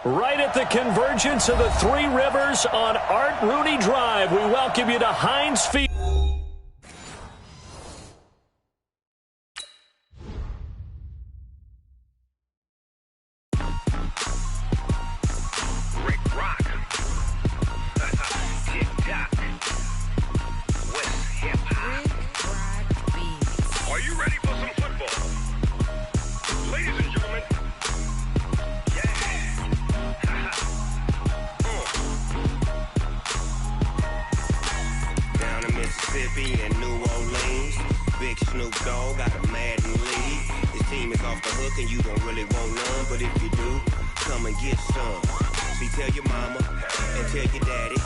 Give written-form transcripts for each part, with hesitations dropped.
Right at the convergence of the Three Rivers on Art Rooney Drive, we welcome you to Heinz Field. And New Orleans, big Snoop Dogg got a Madden league. His team is off the hook and you don't really want none, but if you do, come and get some. See, tell your mama and tell your daddy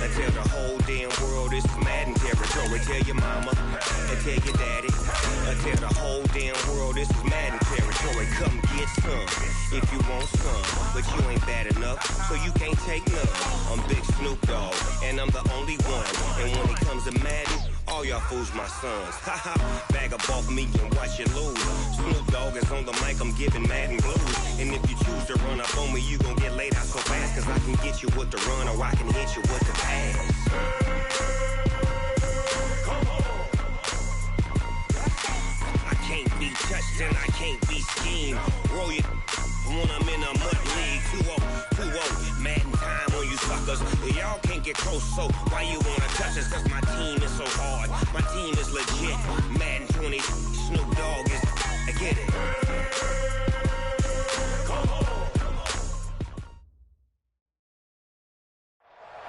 and tell the whole damn world this is Madden territory. Tell your mama and tell your daddy and tell the whole damn world this is Madden territory. Come get some if you want some, but you ain't bad enough, so you can't take none. I'm Big Snoop Dogg and I'm the only one, and when it comes to Madden, all y'all fools my sons. Haha, bag up off me and watch you lose. Snoop Dogg is on the mic, I'm giving Madden blues. And if you choose to run up on me, you gon' get laid out so fast, cause I can get you with the run or I can hit you with the pass. Come on. I can't be touched and I can't be schemed. Roll you when I'm in a mud league. 2-0, Madden time on you suckers. Y'all can't get close, so why you wanna touch us? Cause my team is so hard. My team is legit. Madden 20, Snoop Dogg is, I get it.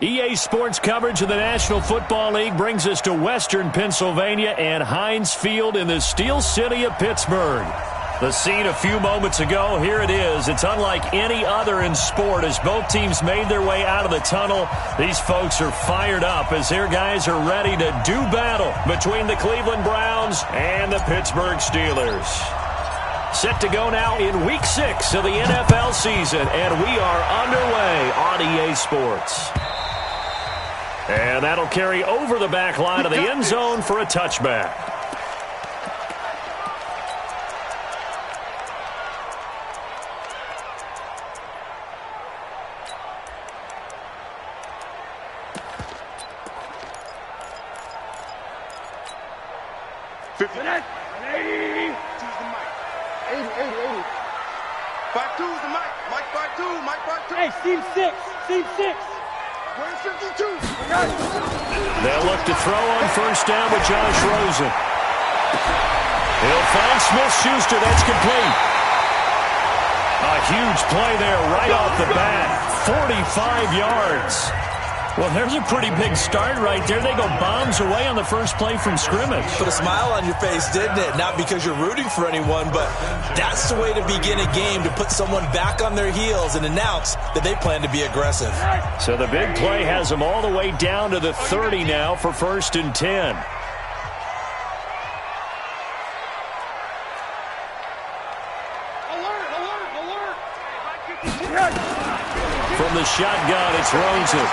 EA Sports coverage of the National Football League brings us to Western Pennsylvania and Heinz Field in the Steel City of Pittsburgh. The scene a few moments ago, here it is. It's unlike any other in sport as both teams made their way out of the tunnel. These folks are fired up as their guys are ready to do battle between the Cleveland Browns and the Pittsburgh Steelers. Set to go now in Week 6 of the NFL season, and we are underway on EA Sports. And that'll carry over the back line of the end zone for a touchback. They'll look to throw on first down with Josh Rosen. He'll find Smith-Schuster. That's complete. A huge play there right off the bat. 45 yards. Well, there's a pretty big start right there. They go bombs away on the first play from scrimmage. Put a smile on your face, didn't it? Not because you're rooting for anyone, but that's the way to begin a game, to put someone back on their heels and announce that they plan to be aggressive. So the big play has them all the way down to the 30 now for 1st and 10. From the shotgun, it's Rosen.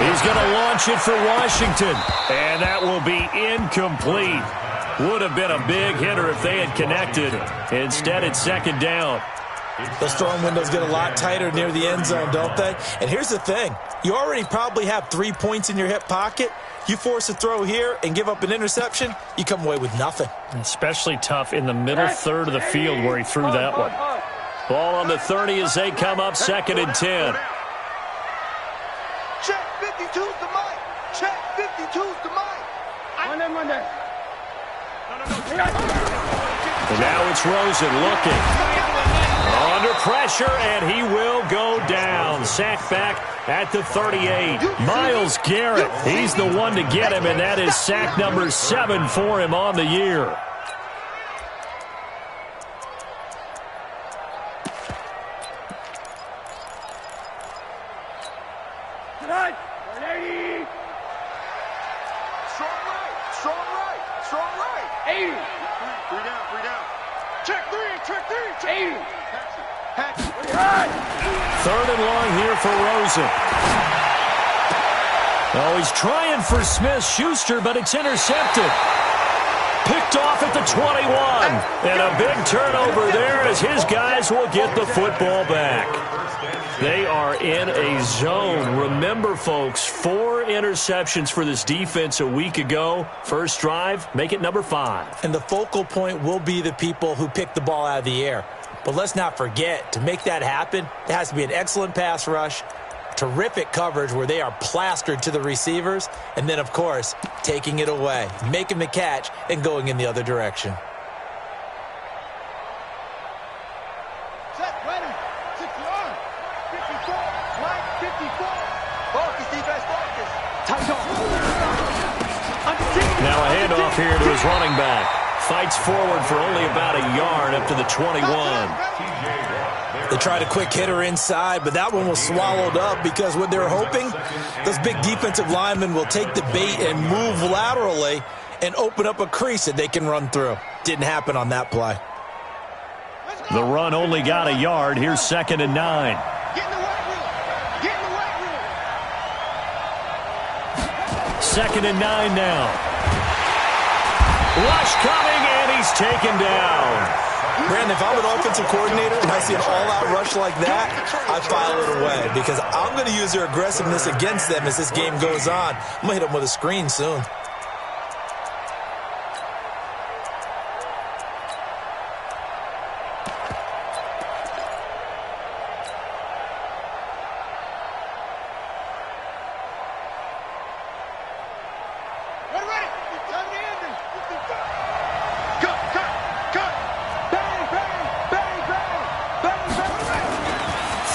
He's going to launch it for Washington. And that will be incomplete. Would have been a big hitter if they had connected. Instead, it's 2nd down. Those throwing windows get a lot tighter near the end zone, don't they? And here's the thing. You already probably have 3 points in your hip pocket. You force a throw here and give up an interception, you come away with nothing. Especially tough in the middle third of the field where he threw that one. Ball on the 30 as they come up 2nd and 10. Check 52's the mic. Check 52's the mic. Run there. And now it's Rosen looking. Under pressure, and he will go down. Sacked back at the 38. Myles Garrett, he's the one to get him, and that is sack number 7 for him on the year. Strong right. 80. Three down. Check three. 80. Third and long here for Rosen. Oh, he's trying for Smith-Schuster, but it's intercepted. Picked off at the 21. And a big turnover there as his guys will get the football back. They are in a zone. Remember, folks, 4 interceptions for this defense a week ago. First drive, make it number 5. And the focal point will be the people who pick the ball out of the air. But let's not forget, to make that happen, it has to be an excellent pass rush, terrific coverage where they are plastered to the receivers, and then, of course, taking it away, making the catch, and going in the other direction. Set, ready, 61, 54, line 54. Focus, defense, focus. Tight on. Now a handoff here to his running back. Fights forward for only about a yard up to the 21. They tried a quick hitter inside, but that one was swallowed up because what they're hoping, those big defensive linemen will take the bait and move laterally and open up a crease that they can run through. Didn't happen on that play. The run only got a yard. Here's 2nd and 9. Get in the right room. Get in the right room. 2nd and 9 now. Rush coming, and he's taken down. Brandon, if I'm an offensive coordinator and I see an all-out rush like that, I file it away because I'm going to use their aggressiveness against them as this game goes on. I'm going to hit them with a screen soon.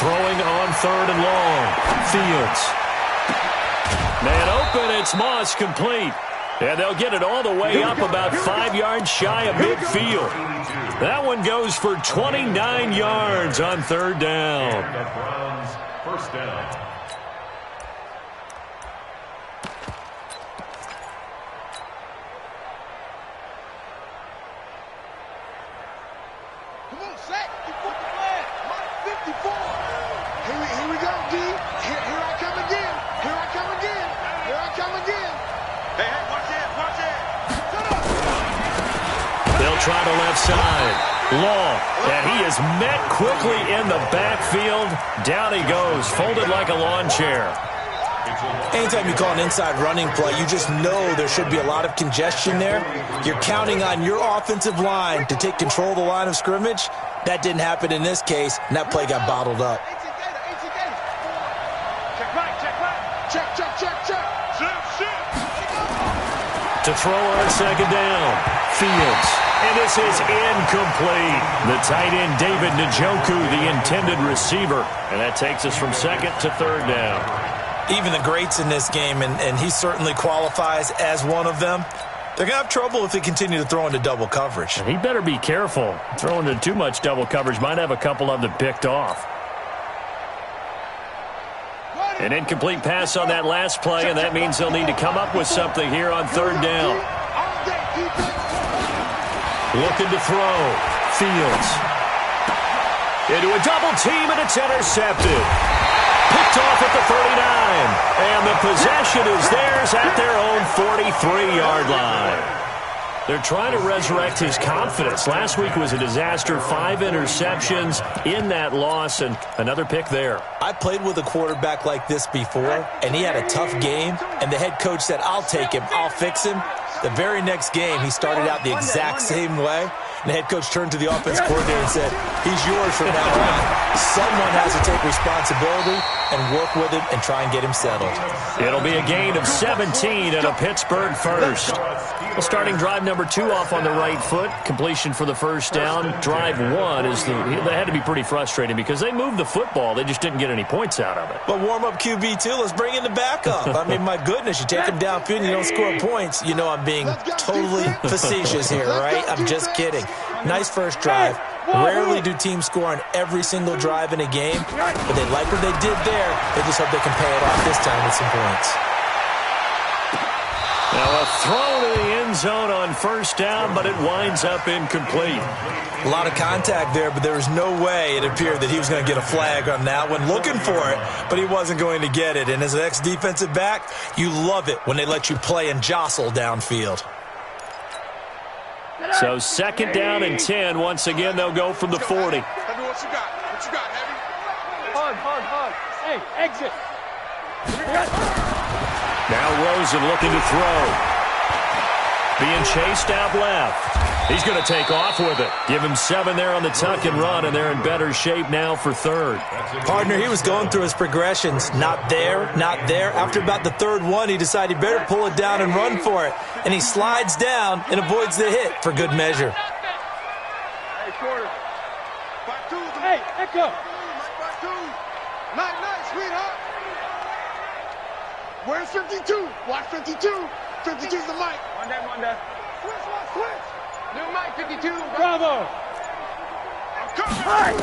Throwing on 3rd and long. Fields. Man open, it's Moss, complete. And they'll get it all the way up about 5 yards shy of midfield. That one goes for 29 yards on 3rd down. First down. Come on, Zach. You put the flag. Mark 54. Here we go, D. Here I come again. Here I come again. Here I come again. Hey, watch it. Watch it. Shut up. They'll try the left side. Long. And he is met quickly in the backfield. Down he goes, folded like a lawn chair. Anytime you call an inside running play, you just know there should be a lot of congestion there. You're counting on your offensive line to take control of the line of scrimmage. That didn't happen in this case, and that play got bottled up. Check right. Check. To throw on 2nd down. Fields. And this is incomplete. The tight end, David Njoku, the intended receiver. And that takes us from 2nd to 3rd down. Even the greats in this game, and he certainly qualifies as one of them, they're going to have trouble if they continue to throw into double coverage. He better be careful. Throwing into too much double coverage might have a couple of them picked off. An incomplete pass on that last play, and that means they'll need to come up with something here on 3rd down. Looking to throw. Fields. Into a double team, and it's intercepted. Picked off at the 39. And the possession is theirs at their own 43-yard line. They're trying to resurrect his confidence. Last week was a disaster. 5 interceptions in that loss, and another pick there. I played with a quarterback like this before, and he had a tough game, and the head coach said, I'll take him, I'll fix him. The very next game, he started out the exact same way. And the head coach turned to the offense coordinator and said, he's yours from now on. Someone has to take responsibility and work with him and try and get him settled. It'll be a gain of 17 and a Pittsburgh first. Well, starting drive number 2 off on the right foot. Completion for the first down. Drive 1 is they had to be pretty frustrating because they moved the football. They just didn't get any points out of it. But warm-up QB, too. Let's bring in the backup. I mean, my goodness, you take him downfield and you don't score points. You know I'm being totally facetious here, right? I'm just kidding. Nice first drive. Rarely do teams score on every single drive in a game, but they like what they did there. They just hope they can pay it off this time with some points. Now a throw to the end zone on first down, but it winds up incomplete. A lot of contact there, but there was no way it appeared that he was going to get a flag on that one. Looking for it, but he wasn't going to get it. And as an ex-defensive back, you love it when they let you play and jostle downfield. So second down and 10. Once again, they'll go from the 40. Heavy, what you got? What you got, Heavy? Hard. Hey, exit. Now Rosen looking to throw. Being chased out left. He's going to take off with it. Give him 7 there on the tuck and run, and they're in better shape now for third. Partner, he was going through his progressions. Not there, not there. After about the third one, he decided he better pull it down and run for it. And he slides down and avoids the hit for good measure. Hey, quarter. Back two. Hey, Echo. Back two. Night, sweetheart. Where's 52? Watch 52. 52's the mic. One day. Switch. New mic, 52. Bravo. I'm coming.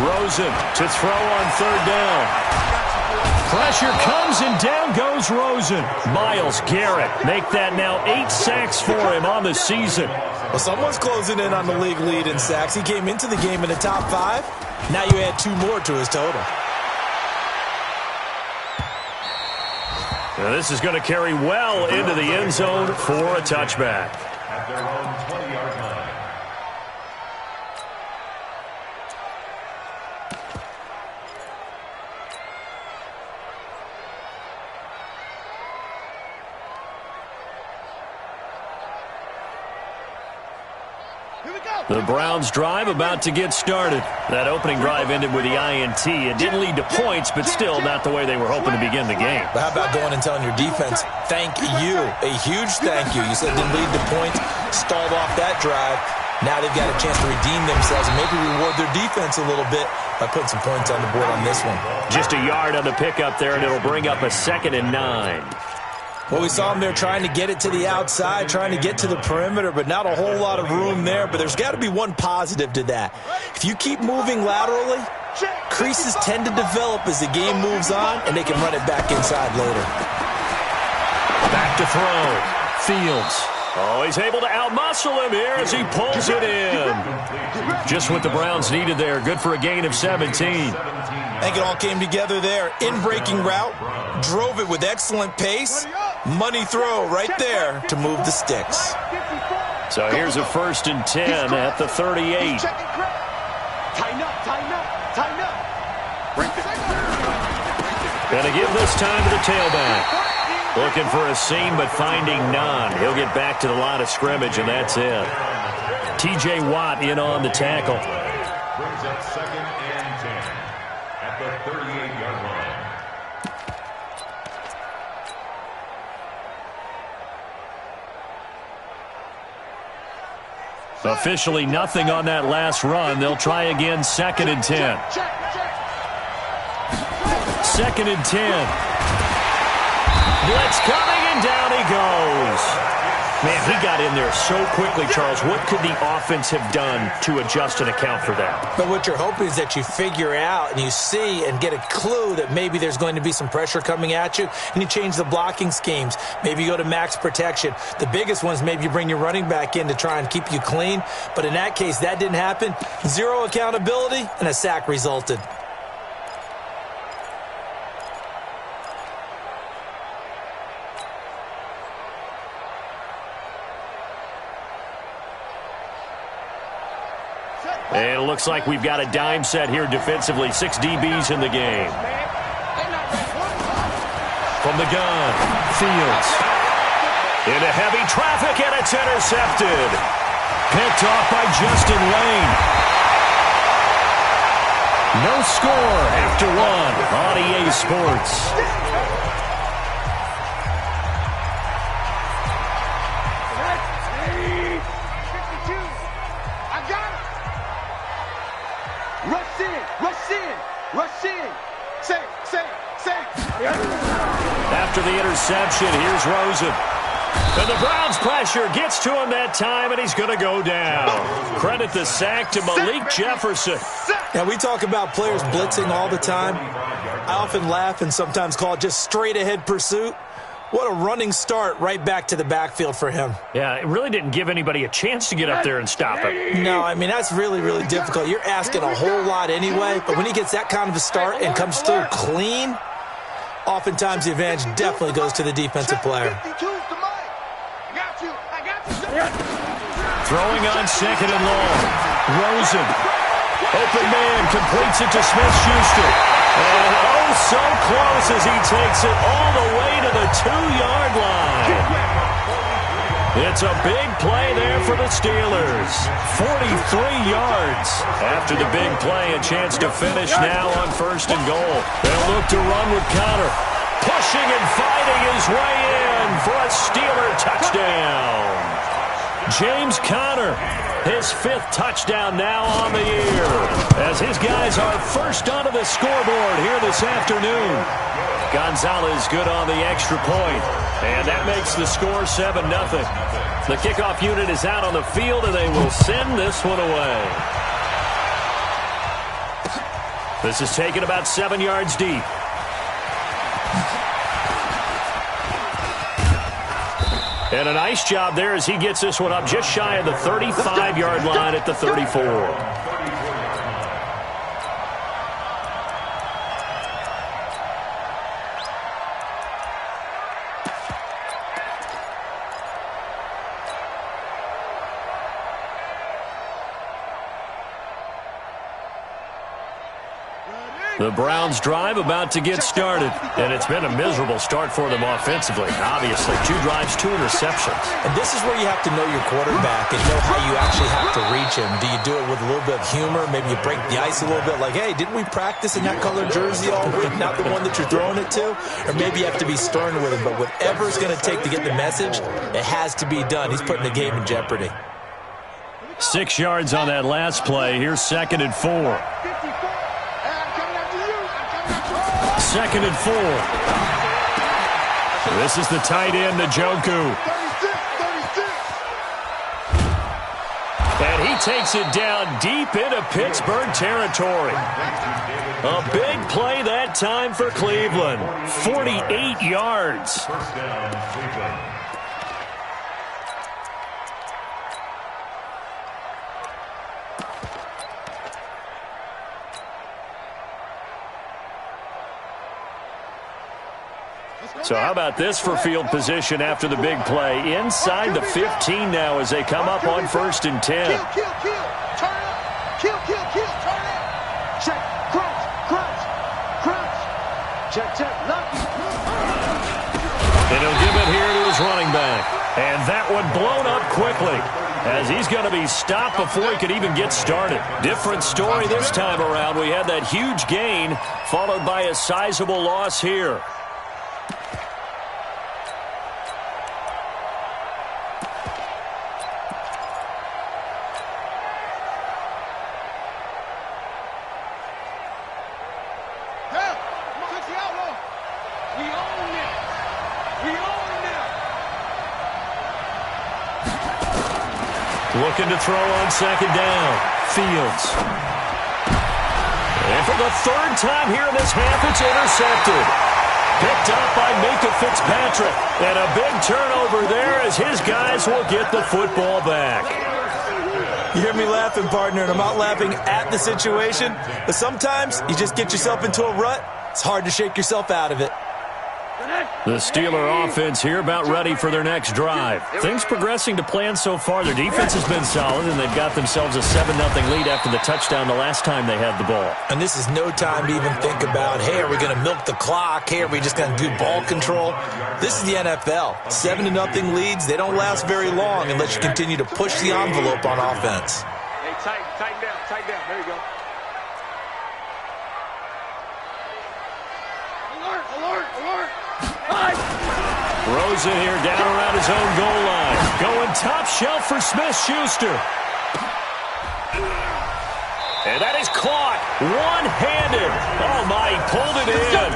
Rosen to throw on third down. Pressure comes and down goes Rosen. Myles Garrett make that now 8 sacks for him on the season. Well, someone's closing in on the league lead in sacks. He came into the game in the top 5. Now you add 2 more to his total. Now this is going to carry well into the end zone for a touchback. At their own 20-yard line. The Browns drive about to get started. That opening drive ended with the INT. It didn't lead to points, but still not the way they were hoping to begin the game. But how about going and telling your defense, thank you, a huge thank you. You said it didn't lead to points, stalled off that drive. Now they've got a chance to redeem themselves and maybe reward their defense a little bit by putting some points on the board on this one. Just a yard on the pickup there, and it'll bring up a 2nd and 9. Well, we saw him there trying to get it to the outside, trying to get to the perimeter, but not a whole lot of room there. But there's got to be one positive to that. If you keep moving laterally, creases tend to develop as the game moves on, and they can run it back inside later. Back to throw. Fields. Oh, he's able to outmuscle him here as he pulls it in. Just what the Browns needed there. Good for a gain of 17. I think it all came together there. In-breaking route, drove it with excellent pace. Money throw right there to move the sticks. So here's a 1st and 10 at the 38. Tighten up. Gonna give this time to the tailback. Looking for a seam, but finding none. He'll get back to the line of scrimmage, and that's it. T.J. Watt in on the tackle. Brings up 2nd and 10 at the 38-yard line. Officially nothing on that last run. They'll try again, 2nd and 10. 2nd and 10. Blitz coming, and down he goes. Man, he got in there so quickly, Charles. What could the offense have done to adjust and account for that? But what you're hoping is that you figure out and you see and get a clue that maybe there's going to be some pressure coming at you, and you change the blocking schemes. Maybe you go to max protection. The biggest one is maybe you bring your running back in to try and keep you clean. But in that case, that didn't happen. 0 accountability, and a sack resulted. And it looks like we've got a dime set here defensively. 6 DBs in the game. From the gun, Fields. Into heavy traffic, and it's intercepted. Picked off by Justin Lane. No score after 1 on EA Sports. Rush in. Say. After the interception, here's Rosen. And the Browns pressure gets to him that time, and he's going to go down. Credit the sack to Malik Jefferson. Now, we talk about players blitzing all the time. I often laugh and sometimes call it just straight-ahead pursuit. What a running start right back to the backfield for him. Yeah, it really didn't give anybody a chance to get up there and stop him. No, I mean, that's really, really difficult. You're asking a whole lot anyway, but when he gets that kind of a start and comes through clean, oftentimes the advantage definitely goes to the defensive player. Throwing on second and long. Rosen. Open man, completes it to Smith-Schuster. And oh, so close as he takes it all the way to the 2-yard line. It's a big play there for the Steelers. 43 yards. After the big play, a chance to finish now on first and goal. They'll look to run with Conner. Pushing and fighting his way in for a Steeler touchdown. James Conner, his 5th touchdown now on the year, as his guys are first onto the scoreboard here this afternoon. Gonzalez good on the extra point, and that makes the score 7-0. The kickoff unit is out on the field, and they will send this one away. This is taken about 7 yards deep. And a nice job there as he gets this one up just shy of the 35-yard line at the 34. The Browns drive about to get started, and it's been a miserable start for them offensively. Obviously, 2 drives, 2 interceptions. And this is where you have to know your quarterback and know how you actually have to reach him. Do you do it with a little bit of humor? Maybe you break the ice a little bit like, hey, didn't we practice in that colored jersey all week, not the one that you're throwing it to? Or maybe you have to be stern with him, but whatever it's going to take to get the message, it has to be done. He's putting the game in jeopardy. 6 yards on that last play. Here's 2nd and 4. 2nd and 4. This is the tight end, Njoku. And he takes it down deep into Pittsburgh territory. A big play that time for Cleveland. 48 yards. First down, Cleveland. So how about this for field position after the big play? Inside the 15 now as they come up on 1st and 10. Kill, turn up. Kill, turn up. Check, crunch. Check, lock. And he'll give it here to his running back. And that one blown up quickly as he's going to be stopped before he could even get started. Different story this time around. We had that huge gain followed by a sizable loss here. Looking to throw on 2nd down. Fields. And for the 3rd time here in this half, it's intercepted. Picked up by Minka Fitzpatrick. And a big turnover there as his guys will get the football back. You hear me laughing, partner, and I'm not laughing at the situation. But sometimes you just get yourself into a rut. It's hard to shake yourself out of it. The Steeler offense here about ready for their next drive. Things progressing to plan so far. Their defense has been solid, and they've got themselves a 7-0 lead after the touchdown the last time they had the ball. And this is no time to even think about, hey, are we going to milk the clock? Hey, are we just going to do ball control? This is the NFL. 7-0 leads, they don't last very long unless you continue to push the envelope on offense. Hey, tighten down. There you go. Alert. Rosen here down around his own goal line. Going top shelf for Smith-Schuster. And that is caught one-handed. Oh, my, he pulled it in.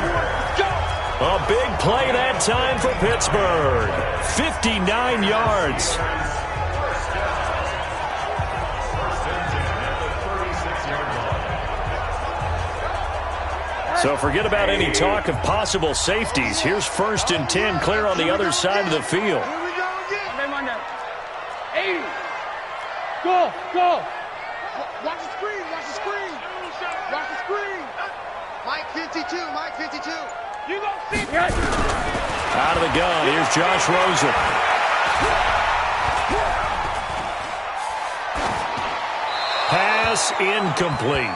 A big play that time for Pittsburgh. 59 yards. So forget about any talk of possible safeties. Here's 1st and 10, clear on the other side of the field. Here we go again. 80. Go. Watch the screen. Mike 52. You go see it. Out of the gun, here's Josh Rosen. pass incomplete.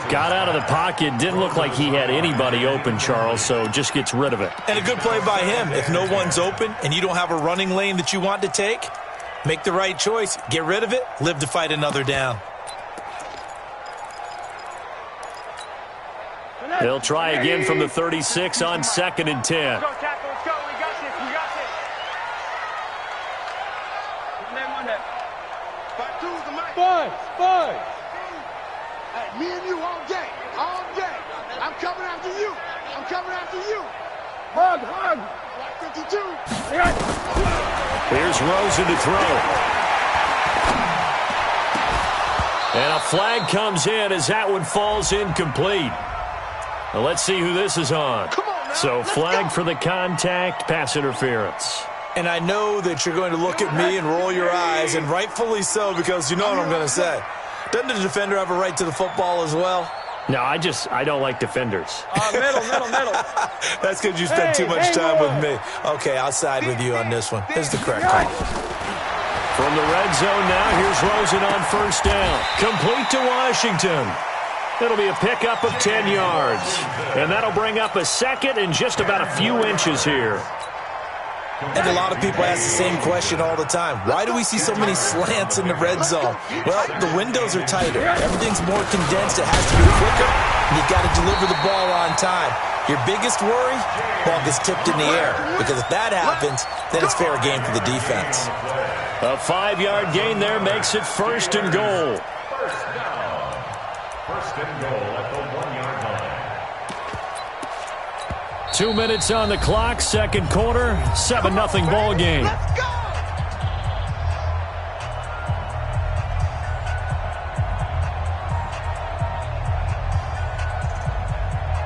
Got out of the pocket. Didn't look like he had anybody open, Charles, so just gets rid of it. And a good play by him. If no one's open and you don't have a running lane that you want to take, make the right choice. Get rid of it. Live to fight another down. They'll try again from the 36 on 2nd and 10. Let's go, tackle. Let's go. We got this. We got this. His name on that. 5-2's the mic. Five. Hey, me and you all day. All day. I'm coming after you. I'm coming after you. Hug. 52. Here's Rosen to throw. And a flag comes in as that one falls incomplete. Well, let's see who this is on. Come on now. So flag for the contact, pass interference. And I know that you're going to look at me and roll your eyes, and rightfully so, because you know what I'm going to say. Doesn't the defender have a right to the football as well? No, I don't like defenders. Middle. That's because you spent too much time with me. Okay, I'll side with you on this one. This is the correct call. From the red zone now, here's Rosen on 1st down. Complete to Washington. It'll be a pickup of 10 yards. And that'll bring up a 2nd and just about a few inches here. And a lot of people ask the same question all the time. Why do we see so many slants in the red zone? Well, the windows are tighter. Everything's more condensed. It has to be quicker. And you've got to deliver the ball on time. Your biggest worry? Ball gets tipped in the air. Because if that happens, then it's fair game for the defense. A 5-yard gain there makes it 1st and goal. First and goal at the 1-yard line. 2 minutes on the clock, 2nd quarter, 7-0 ball game. Let's go.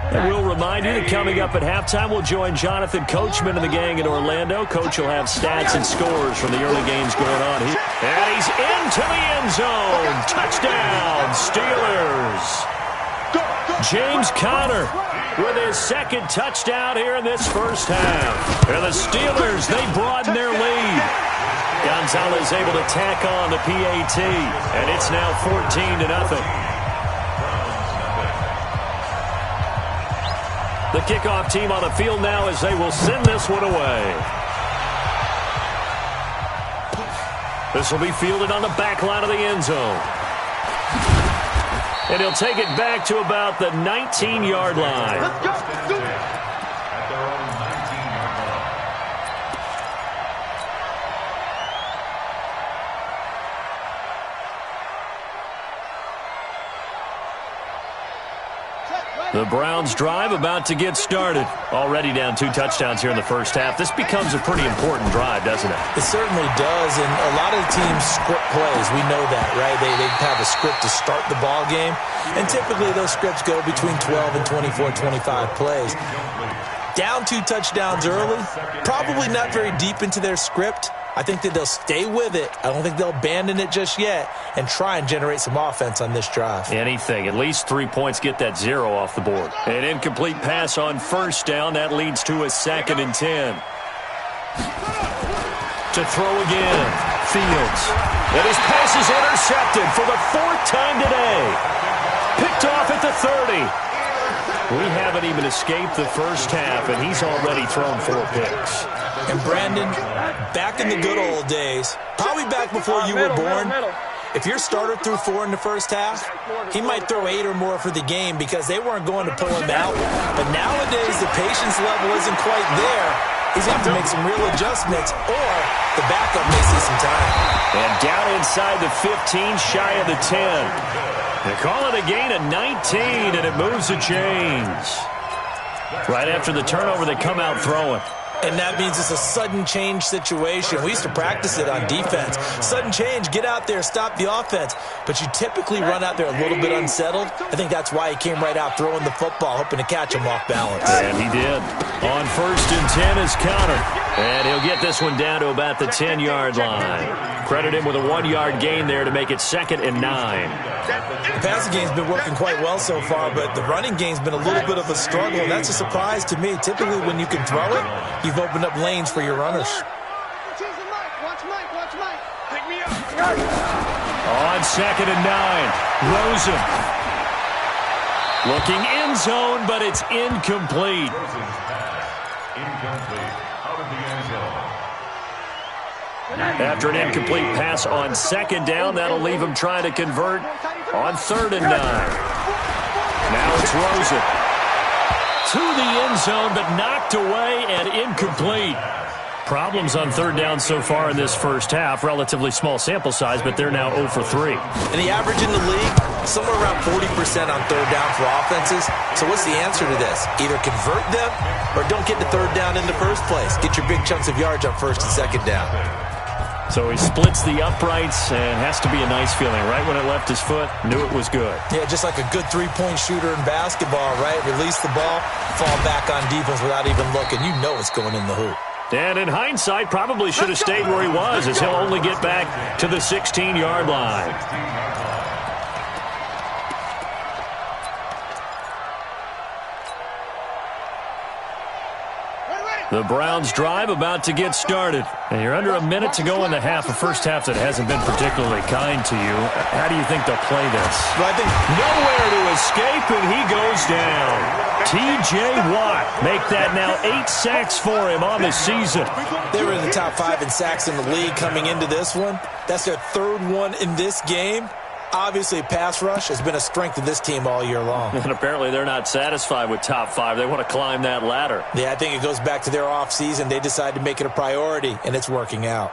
And we'll remind you that coming up at halftime, we'll join Jonathan Coachman and the gang in Orlando. Coach will have stats and scores from the early games going on here. And he's into the end zone. Touchdown, Steelers. James Conner with his 2nd touchdown here in this first half. And the Steelers, they broaden their lead. Gonzalez able to tack on the PAT. And it's now 14-0. The kickoff team on the field now as they will send this one away. This will be fielded on the back line of the end zone. And he'll take it back to about the 19-yard line. Let's go. Do it. At their own 19-yard line. The Browns drive about to get started. Already down 2 touchdowns here in the first half. This becomes a pretty important drive, doesn't it? It certainly does, and a lot of the teams script plays. We know that, right? They have a script to start the ball game, and typically those scripts go between 12 and 24, 25 plays. Down 2 touchdowns early, probably not very deep into their script. I think that they'll stay with it. I don't think they'll abandon it just yet and try and generate some offense on this drive. Anything. At least 3 points, get that 0 off the board. An incomplete pass on 1st down. That leads to a 2nd and 10. To throw again. Fields. And his pass is intercepted for the 4th time today. Picked off at the 30. We haven't even escaped the first half, and he's already thrown 4 picks. And Brandon, back in the good old days, probably back before you were born, if your starter threw 4 in the first half, he might throw 8 or more for the game because they weren't going to pull him out. But nowadays, the patience level isn't quite there. He's going to have to make some real adjustments, or the backup may see some time. And down inside the 15, shy of the 10. They call it a gain of 19, and it moves the chains. Right after the turnover, they come out throwing. And that means it's a sudden change situation. We used to practice it on defense. Sudden change, get out there, stop the offense. But you typically run out there a little bit unsettled. I think that's why he came right out throwing the football, hoping to catch him off balance. And he did. On 1st and 10 is Conner. And he'll get this one down to about the 10-yard line. Credit him with a 1-yard gain there to make it 2nd and 9. The passing game's been working quite well so far, but the running game's been a little bit of a struggle, and that's a surprise to me. Typically, when you can throw it, you've opened up lanes for your runners. Watch Mike. Pick me up. On 2nd and 9. Rosen. Looking end zone, but it's incomplete. Rosen's pass. Incomplete. Out of the end zone. After an incomplete pass on second down, that'll leave him trying to convert on 3rd and 9. Now it's Rosen. To the end zone, but knocked away and incomplete. Problems on 3rd down so far in this first half. Relatively small sample size, but they're now 0 for 3. And the average in the league, somewhere around 40% on 3rd down for offenses. So what's the answer to this? Either convert them or don't get to 3rd down in the first place. Get your big chunks of yards on 1st and 2nd down. So he splits the uprights and has to be a nice feeling. Right when it left his foot, knew it was good. Yeah, just like a good three-point shooter in basketball, right? Release the ball, fall back on defense without even looking. You know it's going in the hoop. And in hindsight, probably should have stayed where he was, as he'll only get back to the 16-yard line. The Browns drive about to get started. And you're under a minute to go in the half, a first half that hasn't been particularly kind to you. How do you think they'll play this? Well, I think nowhere to escape, and he goes down. T.J. Watt make that now 8 sacks for him on the season. They were in the top 5 in sacks in the league coming into this one. That's their 3rd one in this game. Obviously, pass rush has been a strength of this team all year long. And apparently they're not satisfied with top 5. They want to climb that ladder. Yeah, I think it goes back to their offseason. They decided to make it a priority, and it's working out.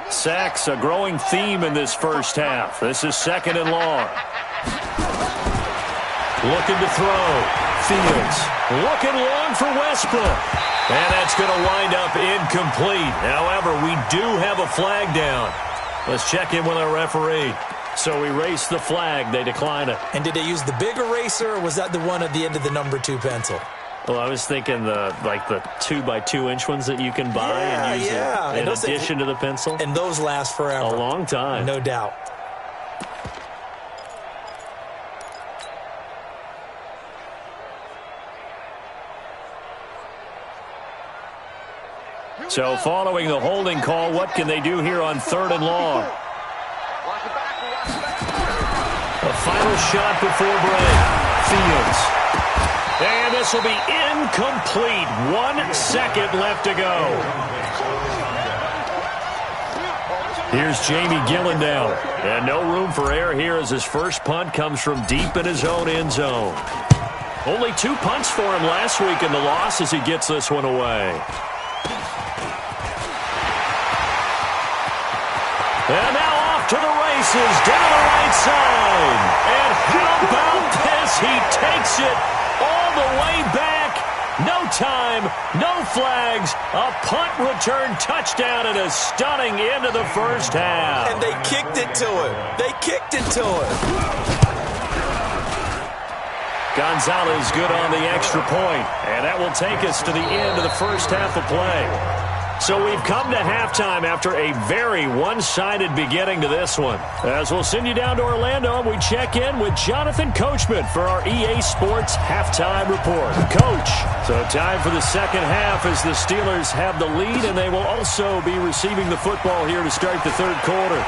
Sacks, a growing theme in this first half. This is 2nd and long. Looking to throw. Fields looking long for Westbrook. And that's going to wind up incomplete. However, we do have a flag down. Let's check in with our referee. So erase the flag. They decline it. And did they use the big eraser, or was that the one at the end of the number 2 pencil? Well, I was thinking the 2x2-inch ones that you can buy and use in addition to the pencil. And those last forever. A long time. No doubt. So following the holding call, what can they do here on 3rd and long? A final shot before break. Fields. And this will be incomplete. 1 second left to go. Here's Jamie Gillen down. And no room for error here as his first punt comes from deep in his own end zone. Only 2 punts for him last week in the loss as he gets this one away. And now off to the races, down the right side. And how about this? He takes it all the way back. No time, no flags. A punt return touchdown and a stunning end of the first half. And they kicked it to him. They kicked it to him. Gonzalez good on the extra point. And that will take us to the end of the first half of play. So we've come to halftime after a very one-sided beginning to this one. As we'll send you down to Orlando, we check in with Jonathan Coachman for our EA Sports Halftime Report. Coach, so time for the second half as the Steelers have the lead, and they will also be receiving the football here to start the 3rd quarter.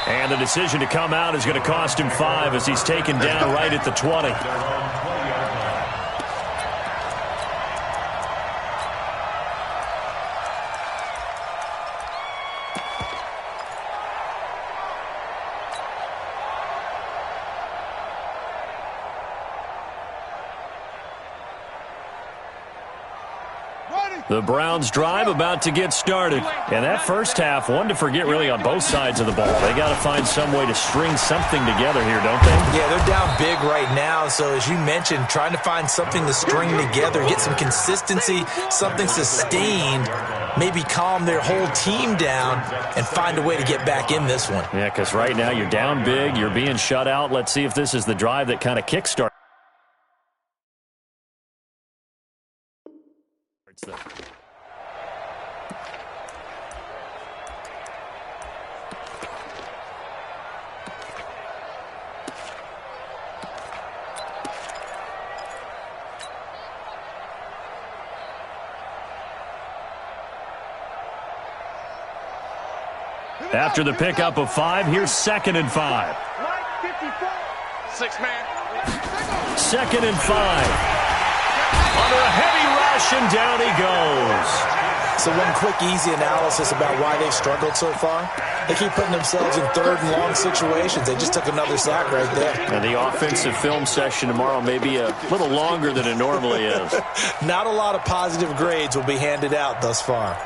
And the decision to come out is going to cost him 5 as he's taken down right at the 20. The Browns drive about to get started. And that first half, one to forget really on both sides of the ball. They got to find some way to string something together here, don't they? Yeah, they're down big right now. So as you mentioned, trying to find something to string together, get some consistency, something sustained, maybe calm their whole team down and find a way to get back in this one. Yeah, because right now you're down big, you're being shut out. Let's see if this is the drive that kind of kickstarts. After the pickup of 5, here's 2nd and 5. 6 man. 2nd and 5. Under a heavy rush, and down he goes. So one quick, easy analysis about why they've struggled so far. They keep putting themselves in 3rd and long situations. They just took another sack right there. And the offensive film session tomorrow may be a little longer than it normally is. Not a lot of positive grades will be handed out thus far.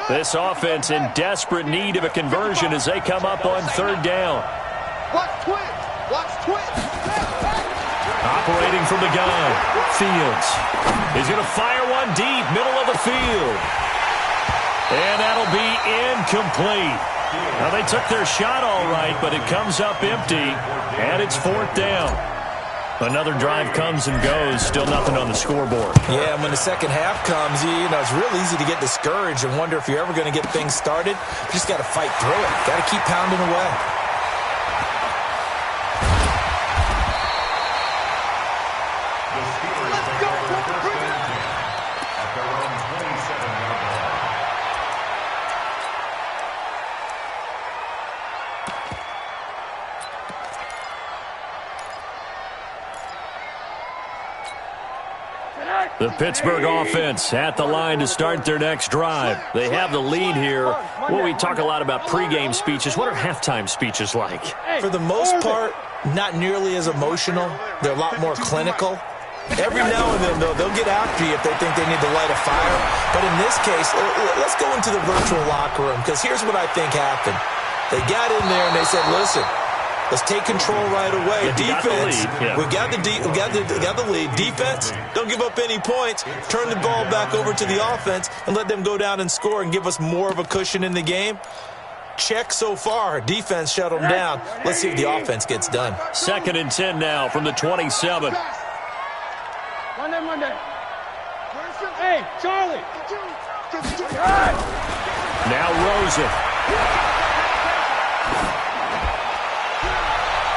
This offense in desperate need of a conversion as they come up on 3rd down. Watch twitch. Watch twitch. Operating from the gun, Fields. He's going to fire one deep, middle of the field. And that'll be incomplete. Now, they took their shot all right, but it comes up empty, and it's 4th down. Another drive comes and goes, still nothing on the scoreboard. Yeah, and when the second half comes, you know, it's real easy to get discouraged and wonder if you're ever going to get things started. You just got to fight through it. Got to keep pounding away. The Pittsburgh offense at the line to start their next drive. They have the lead here. Well, we talk a lot about pregame speeches. What are halftime speeches like? For the most part, not nearly as emotional. They're a lot more clinical. Every now and then, though, they'll get after you if they think they need to light a fire. But in this case, let's go into the virtual locker room, because here's what I think happened. They got in there and they said, listen, let's take control right away. Defense, we got the lead. Defense, don't give up any points. Turn the ball back over to the offense and let them go down and score and give us more of a cushion in the game. Check so far. Defense shut them down. Let's see if the offense gets done. 2nd and 10 now from the 27. Monday. Hey, Charlie. Now Rosen.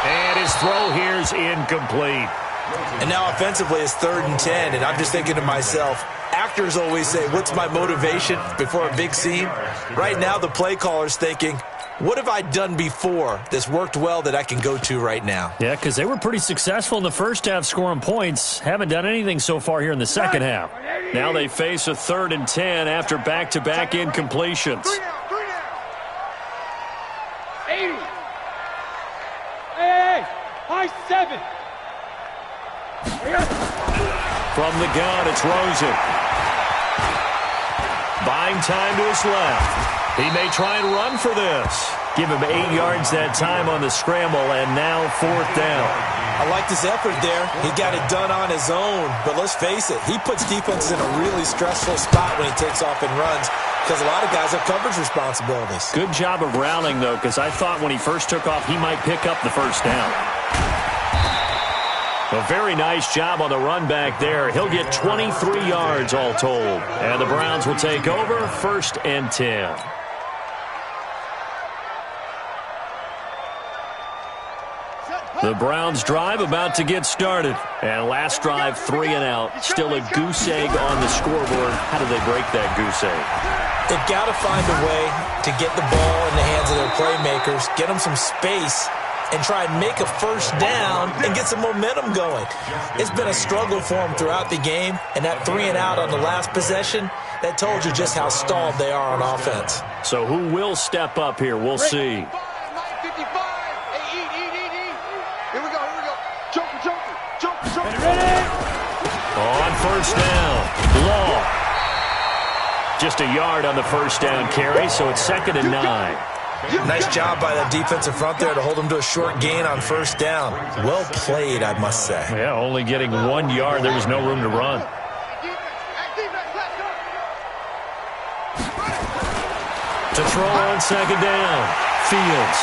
And his throw here is incomplete. And now offensively it's 3rd and 10, and I'm just thinking to myself, actors always say, what's my motivation before a big scene? Right now the play caller's thinking, what have I done before that's worked well that I can go to right now? Yeah, because they were pretty successful in the first half scoring points. Haven't done anything so far here in the second half. Now they face a 3rd and 10 after back-to-back incompletions. 80. Hey, high 7. From the gun, it's Rosen. Buying time to his left. He may try and run for this. Give him 8 yards that time on the scramble, and now 4th down. I like this effort there. He got it done on his own, but let's face it, he puts defenses in a really stressful spot when he takes off and runs, because a lot of guys have coverage responsibilities. Good job of rallying, though, because I thought when he first took off, he might pick up the 1st down. A very nice job on the run back there. He'll get 23 yards all told. And the Browns will take over 1st and 10. The Browns drive about to get started. And last drive, 3 and out. Still a goose egg on the scoreboard. How do they break that goose egg? They've got to find a way to get the ball in the hands of their playmakers, get them some space, and try and make a 1st down and get some momentum going. It's been a struggle for them throughout the game, and that 3 and out on the last possession, that told you just how stalled they are on offense. So who will step up here? We'll see. 55. Hey, Here we go. Joker. On 1st down, Law. Just a yard on the 1st down carry, so it's 2nd and 9. Nice job by that defensive front there to hold him to a short gain on 1st down. Well played, I must say. Yeah, only getting 1 yard. There was no room to run. To throw on 2nd down, Fields.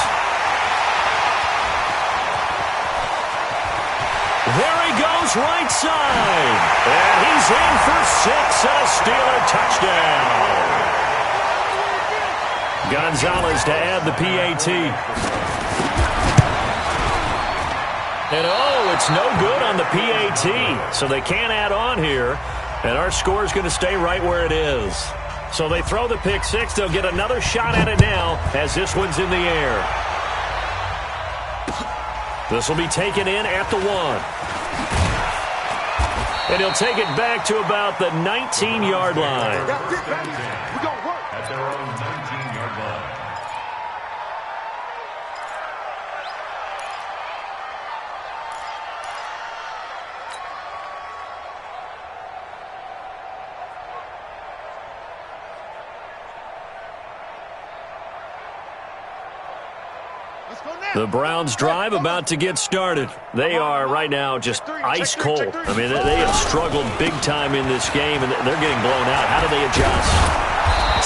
There he goes, right side. And he's in for 6 and a Steeler touchdown. Gonzalez to add the PAT. And it's no good on the PAT, so they can't add on here. And our score is going to stay right where it is. So they throw the pick six. They'll get another shot at it now as this one's in the air. This will be taken in at the 1. And he'll take it back to about the 19-yard line. At their own 19-yard line. The Browns drive about to get started. They are right now just ice cold. I mean, they have struggled big time in this game, and they're getting blown out. How do they adjust?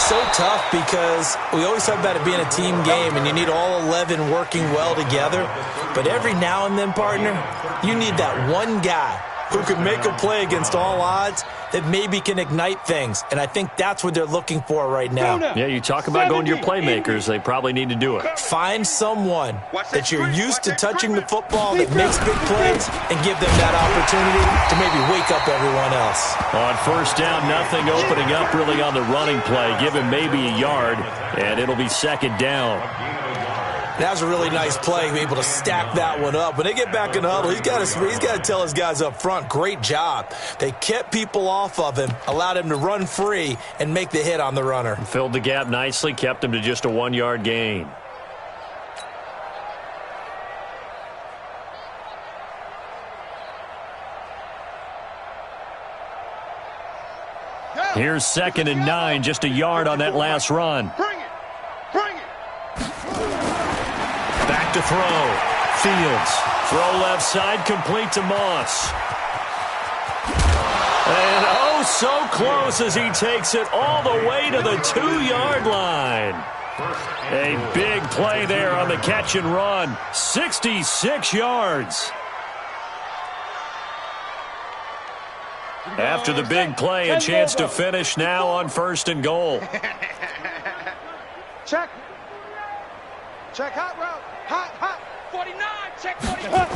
So tough because we always talk about it being a team game, and you need all 11 working well together. But every now and then, partner, you need that one guy who can make a play against all odds that maybe can ignite things. And I think that's what they're looking for right now. Yeah, you talk about going to your playmakers. They probably need to do it. Find someone that you're used to touching the football that makes big plays and give them that opportunity to maybe wake up everyone else. On first down, nothing opening up really on the running play. Give him maybe a yard, and it'll be second down. That was a really nice play, be able to stack that one up. When they get back in the huddle, he's got to tell his guys up front, great job. They kept people off of him, allowed him to run free and make the hit on the runner. Filled the gap nicely, kept him to just a 1-yard gain. Here's 2nd and 9, just a yard on that last run. Bring it. Bring it. Back to throw. Fields. Throw left side, complete to Moss. And so close as he takes it all the way to the 2-yard line. A big play there on the catch and run. 66 yards. After the big play, a chance to finish now on 1st and goal. Check. Check hot route. Hot. 49. Check 49.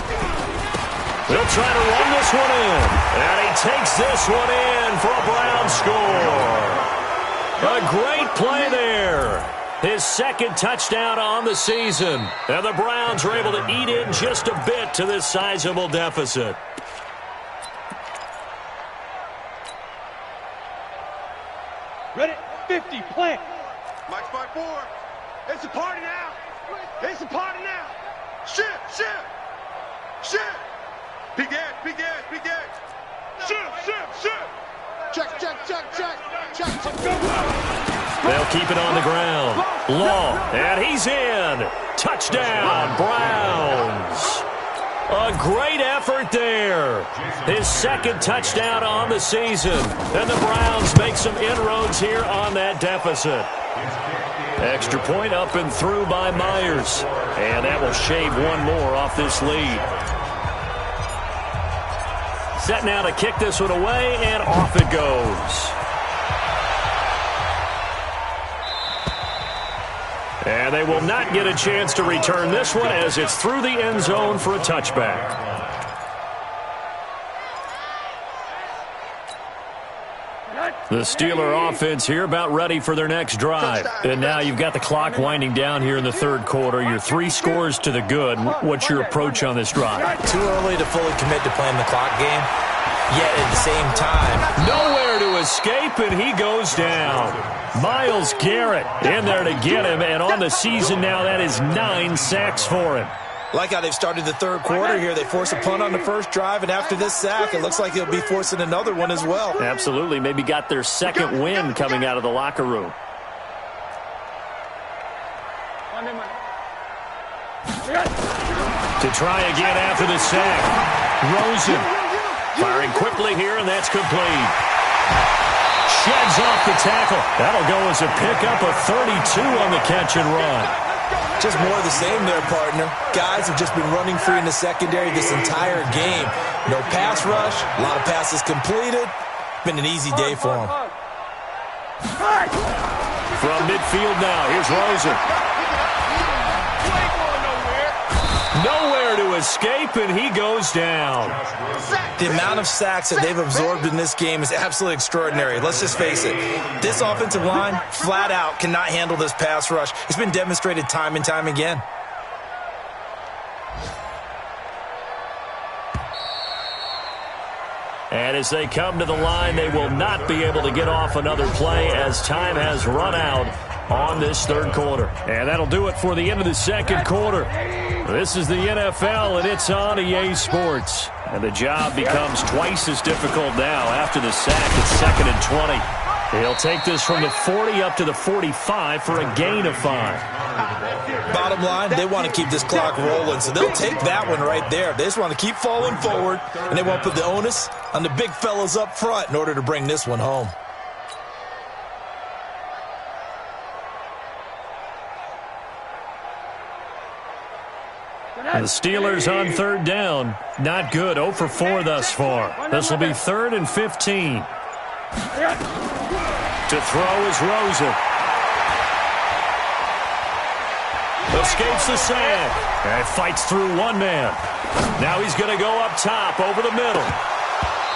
They'll try to run this one in. And he takes this one in for a Brown score. A great play there. His 2nd touchdown on the season. And the Browns are able to eat in just a bit to this sizable deficit. Ready? 50, plant. Mike 5-4. It's a party now. It's a party now. Shift. Big edge. Shift. Check. They'll keep it on the ground. Long, and he's in. Touchdown, Browns. A great effort there. His 2nd touchdown on the season. And the Browns make some inroads here on that deficit. Extra point up and through by Myers. And that will shave one more off this lead. Set now to kick this one away, and off it goes. And they will not get a chance to return this one as it's through the end zone for a touchback. The Steeler offense here about ready for their next drive. And now you've got the clock winding down here in the 3rd quarter. You're 3 scores to the good. What's your approach on this drive? Too early to fully commit to playing the clock game. Yet at the same time, nowhere to escape, and he goes down. Myles Garrett in there to get him, and on the season now, that is 9 sacks for him. Like how they've started the 3rd quarter here. They force a punt on the first drive, and after this sack, it looks like they'll be forcing another one as well. Absolutely. Maybe got their 2nd win coming out of the locker room. To try again after the sack. Rosen firing quickly here, and that's complete. Sheds off the tackle. That'll go as a pickup of 32 on the catch and run. Just more of the same there, partner. Guys have just been running free in the secondary this entire game. No pass rush, a lot of passes completed. Been an easy day for them. From midfield now, here's Rosen. Nowhere to escape, and he goes down. The amount of sacks that they've absorbed in this game is absolutely extraordinary. Let's just face it. This offensive line, flat out, cannot handle this pass rush. It's been demonstrated time and time again. And as they come to the line, they will not be able to get off another play as time has run out on this third quarter. And that'll do it for the end of the second quarter. This is the NFL, and it's on EA Sports. And the job becomes twice as difficult now after the sack. It's 2nd and 20. He'll take this from the 40 up to the 45 for a gain of 5. Bottom line, they want to keep this clock rolling, so they'll take that one right there. They just want to keep falling forward, and they won't put the onus on the big fellas up front in order to bring this one home. The Steelers on third down. Not good. 0 for 4 thus far. This will be 3rd and 15. To throw is Rosen. Escapes the sack. And fights through one man. Now he's going to go up top over the middle.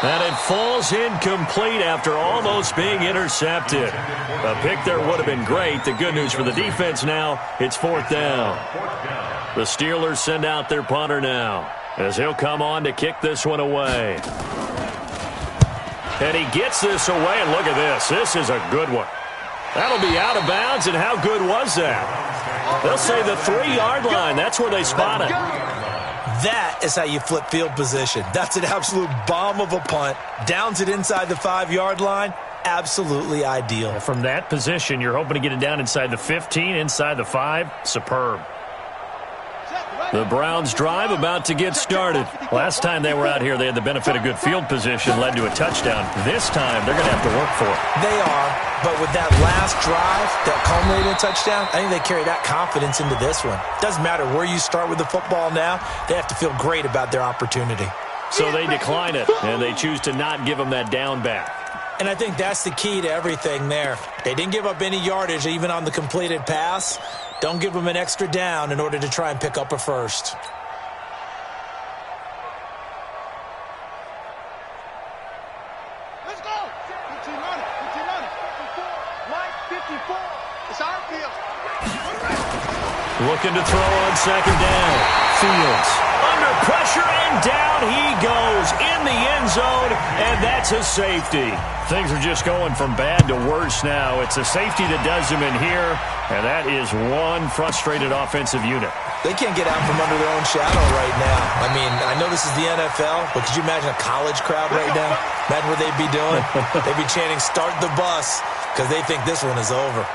And it falls incomplete after almost being intercepted. A pick there would have been great. The good news for the defense now, it's 4th down. The Steelers send out their punter now as he'll come on to kick this one away. And he gets this away, and look at this. This is a good one. That'll be out of bounds, and how good was that? They'll say the 3-yard line. That's where they spot it. That is how you flip field position. That's an absolute bomb of a punt. Downs it inside the 5-yard line. Absolutely ideal. From that position, you're hoping to get it down inside the 15, inside the 5. Superb. The Browns drive about to get started. Last time they were out here, they had the benefit of good field position, led to a touchdown. This time, they're going to have to work for it. They are, but with that last drive that culminated in a touchdown, I think they carry that confidence into this one. Doesn't matter where you start with the football now, they have to feel great about their opportunity. So they decline it, and they choose to not give them that down back. And I think that's the key to everything there. They didn't give up any yardage even on the completed pass. Don't give them an extra down in order to try and pick up a first. Let's go. 15 on it. 15 on it. 54. White 54. It's our field. Looking to throw on 2nd down. Fields under pressure, and down he goes in the end zone, and that's a safety. Things are just going from bad to worse now. It's a safety that does him in here, and that is one frustrated offensive unit. They can't get out from under their own shadow right now. I mean, I know this is the NFL, but could you imagine a college crowd right now? Imagine what they'd be doing. They'd be chanting, "Start the bus," because they think this one is over.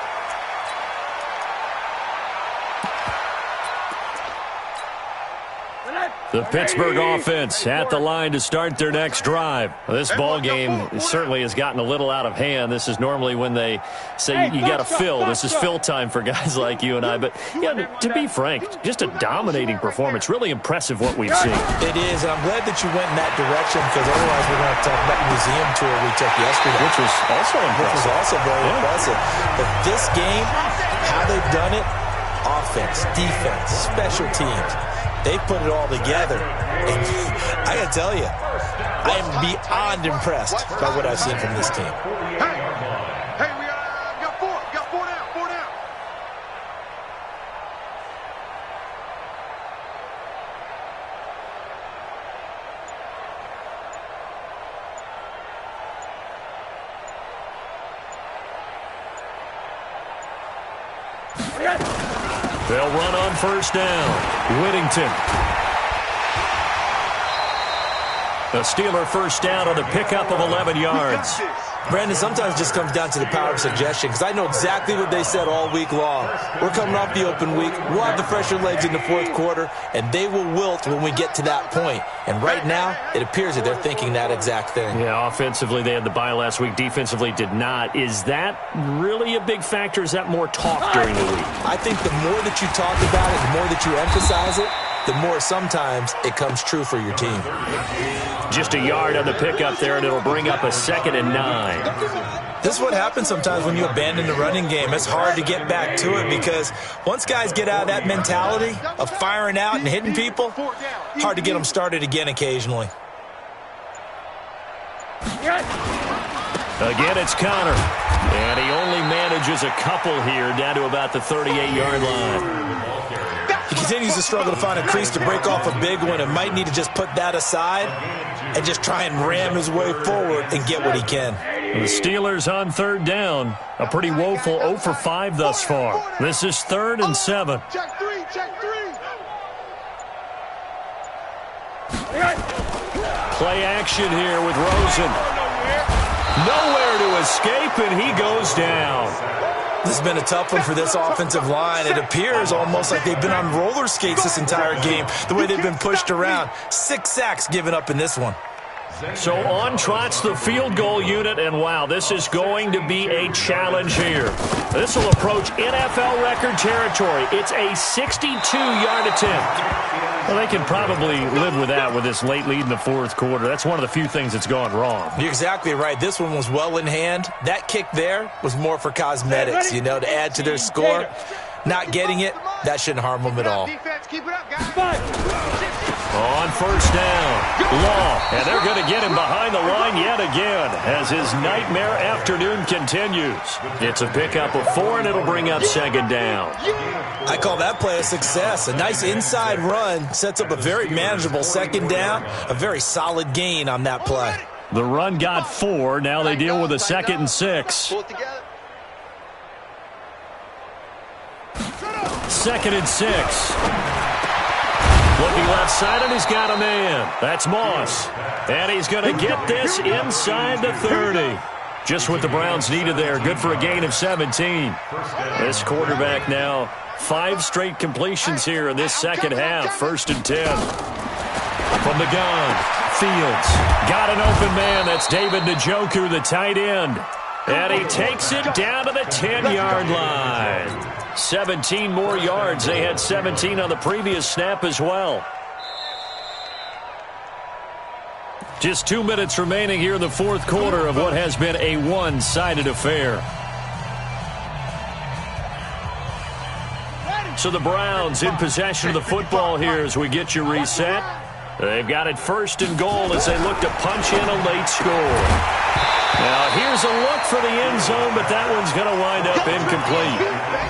The Pittsburgh offense at the line to start their next drive. This ball game certainly has gotten a little out of hand. This is normally when they say you got to fill. This is fill time for guys like you and I. But you know, to be frank, just a dominating performance. Really impressive what we've seen. It is, and I'm glad that you went in that direction, because otherwise we're going to talk about the museum tour we took yesterday. Which was also impressive. Which was also very impressive. But this game, how they've done it, offense, defense, special teams, they put it all together. And I got to tell you, I am beyond impressed by what I've seen from this team. Hey, we got 4. Got 4 down. 4 down. They'll run on 1st down. Whittington. A Steeler 1st down on the pickup of 11 yards. Brandon, sometimes it just comes down to the power of suggestion, because I know exactly what they said all week long. We're coming off the open week. We'll have the fresher legs in the 4th quarter, and they will wilt when we get to that point. And right now, it appears that they're thinking that exact thing. Yeah, offensively, they had the bye last week. Defensively, did not. Is that really a big factor? Is that more talk during the week? I think the more that you talk about it, the more that you emphasize it, the more sometimes it comes true for your team. Just a yard on the pickup there, and it'll bring up a 2nd and 9. This is what happens sometimes when you abandon the running game. It's hard to get back to it because once guys get out of that mentality of firing out and hitting people, hard to get them started again occasionally. Again, it's Connor. And he only manages a couple here down to about the 38-yard line. He continues to struggle to find a crease to break off a big one and might need to just put that aside and just try and ram his way forward and get what he can. The Steelers on third down. A pretty woeful 0 for 5 thus far. This is 3rd and 7. Check three. Play action here with Rosen. Nowhere to escape, and he goes down. This has been a tough one for this offensive line. It appears almost like they've been on roller skates this entire game, the way they've been pushed around. 6 sacks given up in this one. So on trots the field goal unit, and wow, this is going to be a challenge here. This will approach NFL record territory. It's a 62-yard attempt. Well, they can probably live with that with this late lead in the fourth quarter. That's one of the few things that's gone wrong. You're exactly right. This one was well in hand. That kick there was more for cosmetics, to add to their score. Not getting it, that shouldn't harm them at all. On first down, Law, and they're going to get him behind the line yet again as his nightmare afternoon continues. It's a pickup of 4, and it'll bring up 2nd down. I call that play a success. A nice inside run sets up a very manageable 2nd down, a very solid gain on that play. The run got 4. Now they deal with a 2nd and 6. 2nd and 6. Looking left side, and he's got a man. That's Moss. And he's going to get this inside the 30. Just what the Browns needed there. Good for a gain of 17. This quarterback now 5 straight completions here in this second half. 1st and 10. From the gun, Fields. Got an open man. That's David Njoku, the tight end. And he takes it down to the 10-yard line. 17 more yards. They had 17 on the previous snap as well. Just 2 minutes remaining here in the fourth quarter of what has been a one-sided affair. So the Browns in possession of the football here as we get you reset. They've got it 1st and goal as they look to punch in a late score. Now, here's a look for the end zone, but that one's going to wind up incomplete.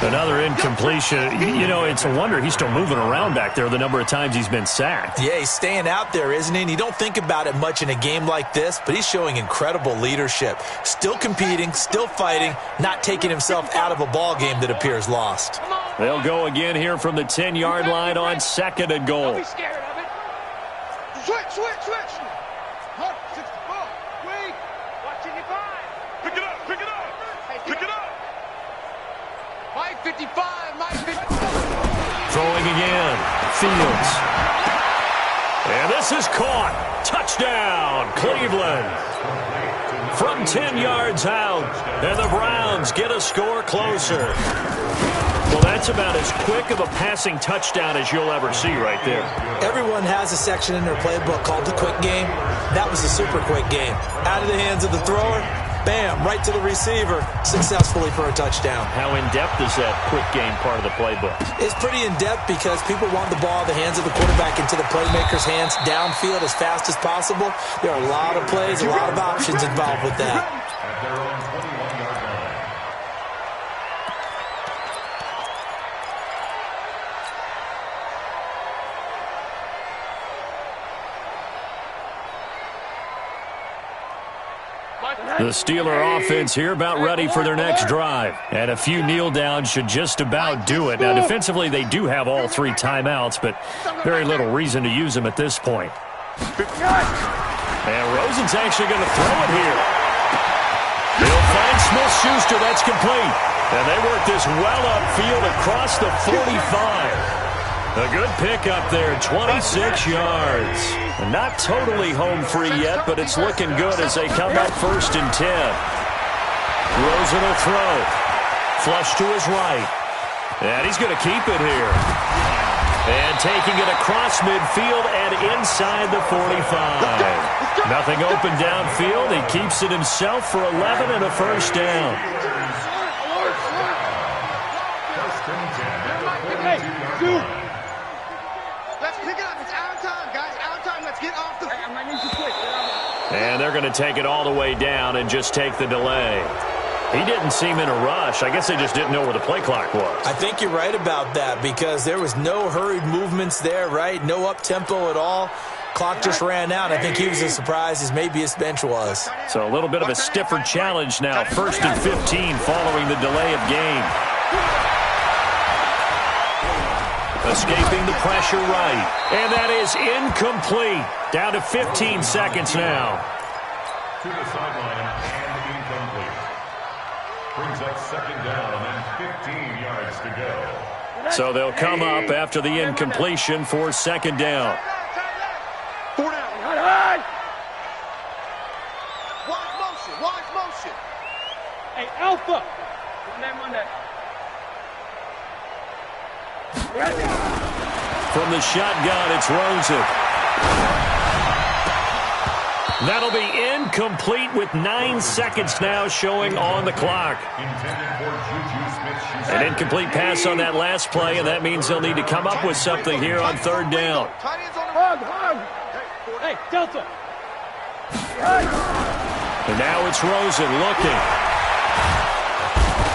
Another incompletion. It's a wonder he's still moving around back there the number of times he's been sacked. Yeah, he's staying out there, isn't he? And you don't think about it much in a game like this, but he's showing incredible leadership. Still competing, still fighting, not taking himself out of a ball game that appears lost. They'll go again here from the 10-yard line on 2nd and goal. Don't be scared of it. Switch. Huh? 64. Wait. Watching your 5. Pick it up. 555. Throwing again. Fields. And this is caught. Touchdown, Cleveland. From 10 yards out, and the Browns get a score closer. Well, that's about as quick of a passing touchdown as you'll ever see right there. Everyone has a section in their playbook called the quick game. That was a super quick game. Out of the hands of the thrower, bam, right to the receiver, successfully for a touchdown. How in-depth is that quick game part of the playbook? It's pretty in-depth because people want the ball in the hands of the quarterback into the playmaker's hands downfield as fast as possible. There are a lot of plays, a lot of options involved with that. At their own 21-yard line. The Steeler offense here about ready for their next drive. And a few kneel downs should just about do it. Now, defensively, they do have all 3 timeouts, but very little reason to use them at this point. And Rosen's actually going to throw it here. He'll find Smith-Schuster. That's complete. And they work this well upfield across the 45. A good pickup there, 26 yards. Not totally home free yet, but it's looking good as they come up 1st and 10. Rosen will throw. Flush to his right. And he's going to keep it here. And taking it across midfield and inside the 45. Nothing open downfield. He keeps it himself for 11 and a first down. Let's pick it up. It's out of time, guys. Out of time. Let's get off the... I might need to quit. And they're going to take it all the way down and just take the delay. He didn't seem in a rush. I guess they just didn't know where the play clock was. I think you're right about that because there was no hurried movements there, right? No up-tempo at all. Clock just ran out. I think he was as surprised as maybe his bench was. So a little bit of a stiffer challenge now. 1st and 15 following the delay of game. Escaping the pressure right. And that is incomplete. Down to 15 seconds now. To the sideline and incomplete. Brings up 2nd down and 15 yards to go. So they'll come up after the incompletion for 2nd down. 4 down. Watch motion. Hey, Alpha. From the shotgun, it's Rosen. That'll be incomplete with 9 seconds now showing on the clock. An incomplete pass on that last play, and that means they'll need to come up with something here on 3rd down. Hey, Delta. And now it's Rosen looking.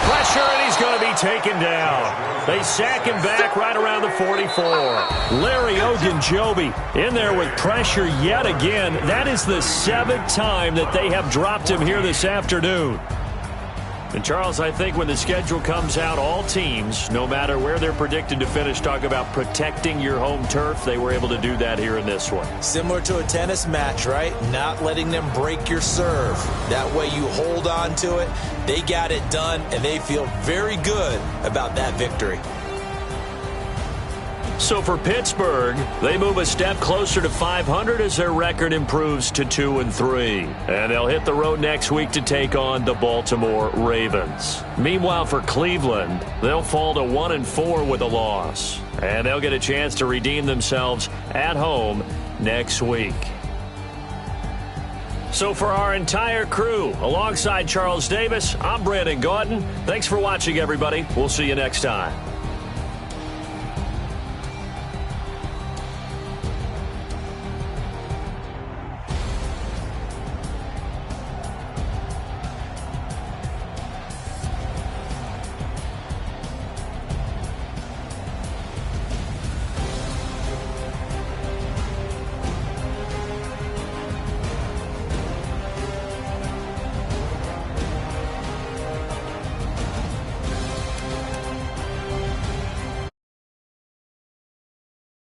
Pressure, and he's going to be taken down. They sack him back right around the 44. Larry Ogunjobi in there with pressure yet again. That is the 7th time that they have dropped him here this afternoon. And, Charles, I think when the schedule comes out, all teams, no matter where they're predicted to finish, talk about protecting your home turf. They were able to do that here in this one. Similar to a tennis match, right? Not letting them break your serve. That way you hold on to it. They got it done, and they feel very good about that victory. So for Pittsburgh, they move a step closer to 500 as their record improves to 2-3. And they'll hit the road next week to take on the Baltimore Ravens. Meanwhile, for Cleveland, they'll fall to 1-4 with a loss. And they'll get a chance to redeem themselves at home next week. So for our entire crew, alongside Charles Davis, I'm Brandon Gautin. Thanks for watching, everybody. We'll see you next time.